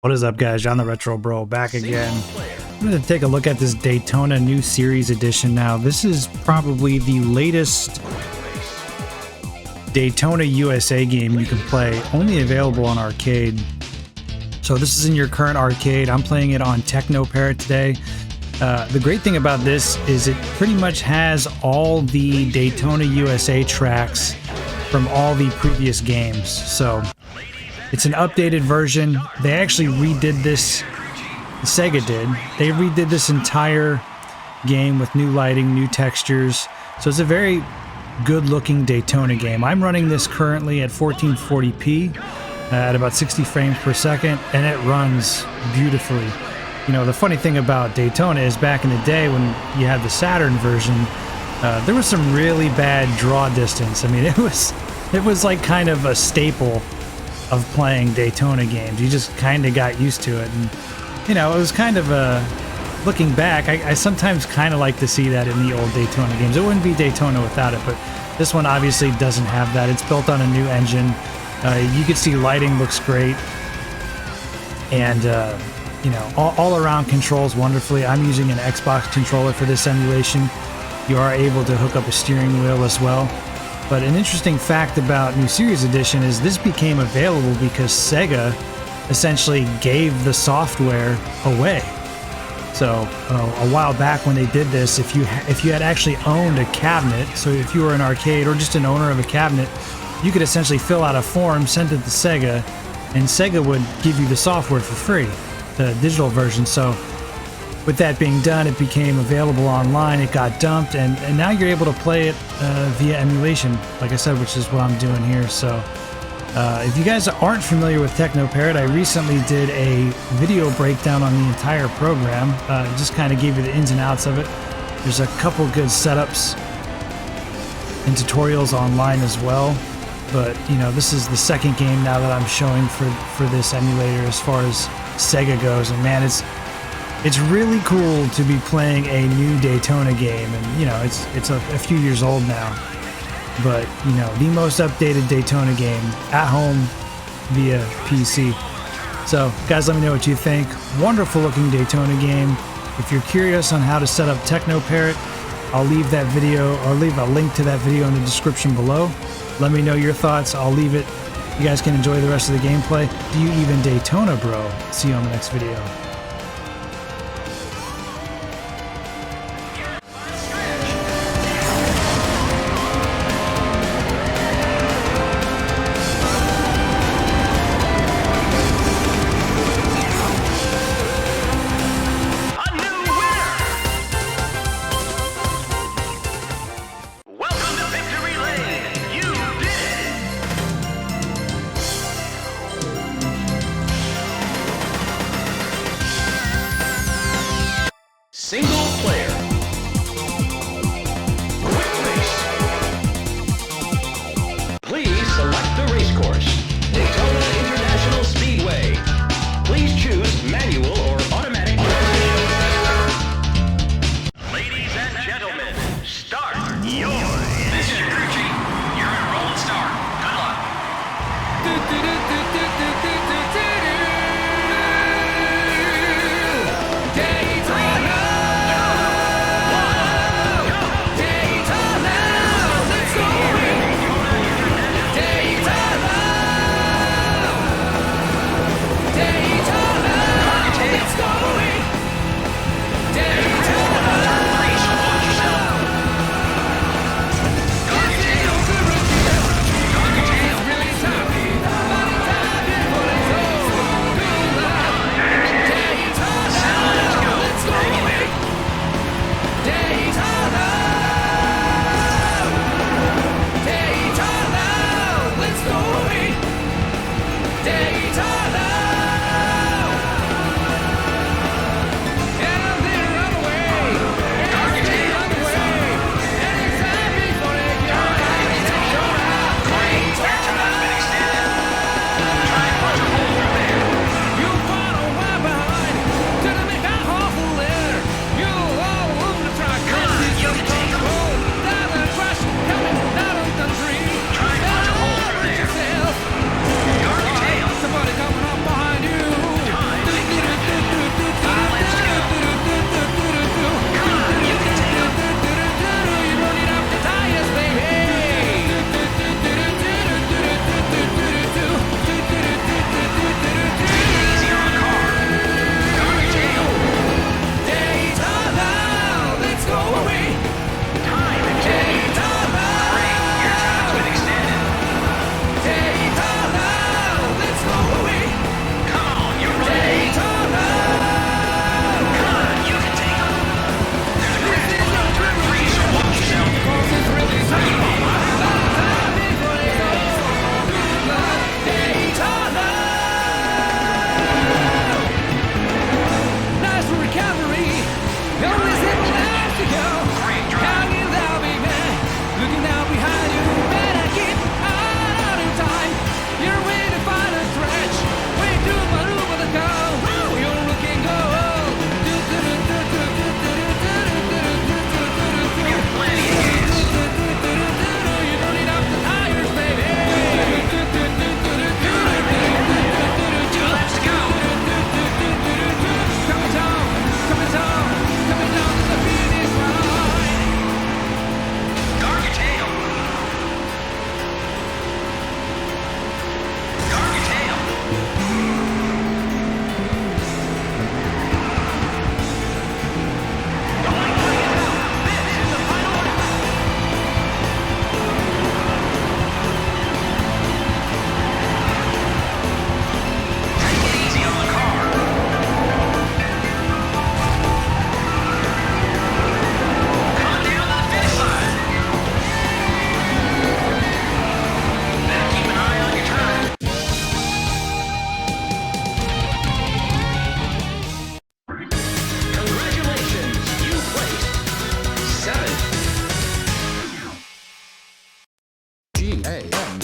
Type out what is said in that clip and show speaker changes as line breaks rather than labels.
What is up, guys? John the RetroBro back again. I'm going to take a look at this Daytona New Series Edition now. This is probably the latest Daytona USA game you can play, only available on arcade. So this is in your current arcade. I'm playing it on Teknoparrot today. The great thing about this is it pretty much has all the Daytona USA tracks from all the previous games. So it's an updated version. They actually redid this, Sega did. They redid this entire game with new lighting, new textures. So it's a very good looking Daytona game. I'm running this currently at 1440p at about 60 frames per second, and it runs beautifully. You know, the funny thing about Daytona is back in the day when you had the Saturn version, there was some really bad draw distance. I mean, it was like kind of a staple of playing Daytona games. You just kind of got used to it, and you know, it was kind of a, looking back, I sometimes kind of like to see that in the old Daytona games. It wouldn't be Daytona without it, but this one obviously doesn't have that. It's built on a new engine. You can see lighting looks great, and you know, all around controls wonderfully. I'm using an Xbox controller for this emulation. You are able to hook up a steering wheel as well. But an interesting fact about New Series Edition is this became available because Sega essentially gave the software away. So a while back when they did this, if you had actually owned a cabinet, so if you were an arcade or just an owner of a cabinet, you could essentially fill out a form, send it to Sega, and Sega would give you the software for free, the digital version. So with that being done, it became available online, it got dumped, and now you're able to play it via emulation, like I said, which is what I'm doing here. So if you guys aren't familiar with Teknoparrot, I recently did a video breakdown on the entire program. Just kind of gave you the ins and outs of it. There's a couple good setups and tutorials online as well. But you know, this is the second game now that I'm showing for this emulator as far as Sega goes, and man, it's really cool to be playing a new Daytona game, and you know, it's a few years old now. But you know, the most updated Daytona game at home via PC. So guys, let me know what you think. Wonderful looking Daytona game. If you're curious on how to set up Teknoparrot, I'll leave that video, or leave a link to that video in the description below. Let me know your thoughts. I'll leave it. You guys can enjoy the rest of the gameplay. Do you even Daytona, bro? See you on the next video.
Single player. Quick race. Please select the race course. Daytona International Speedway. Please choose manual or automatic. Ladies and gentlemen, start your engine. This is your crew chief. You're in rolling start. Good luck.
AM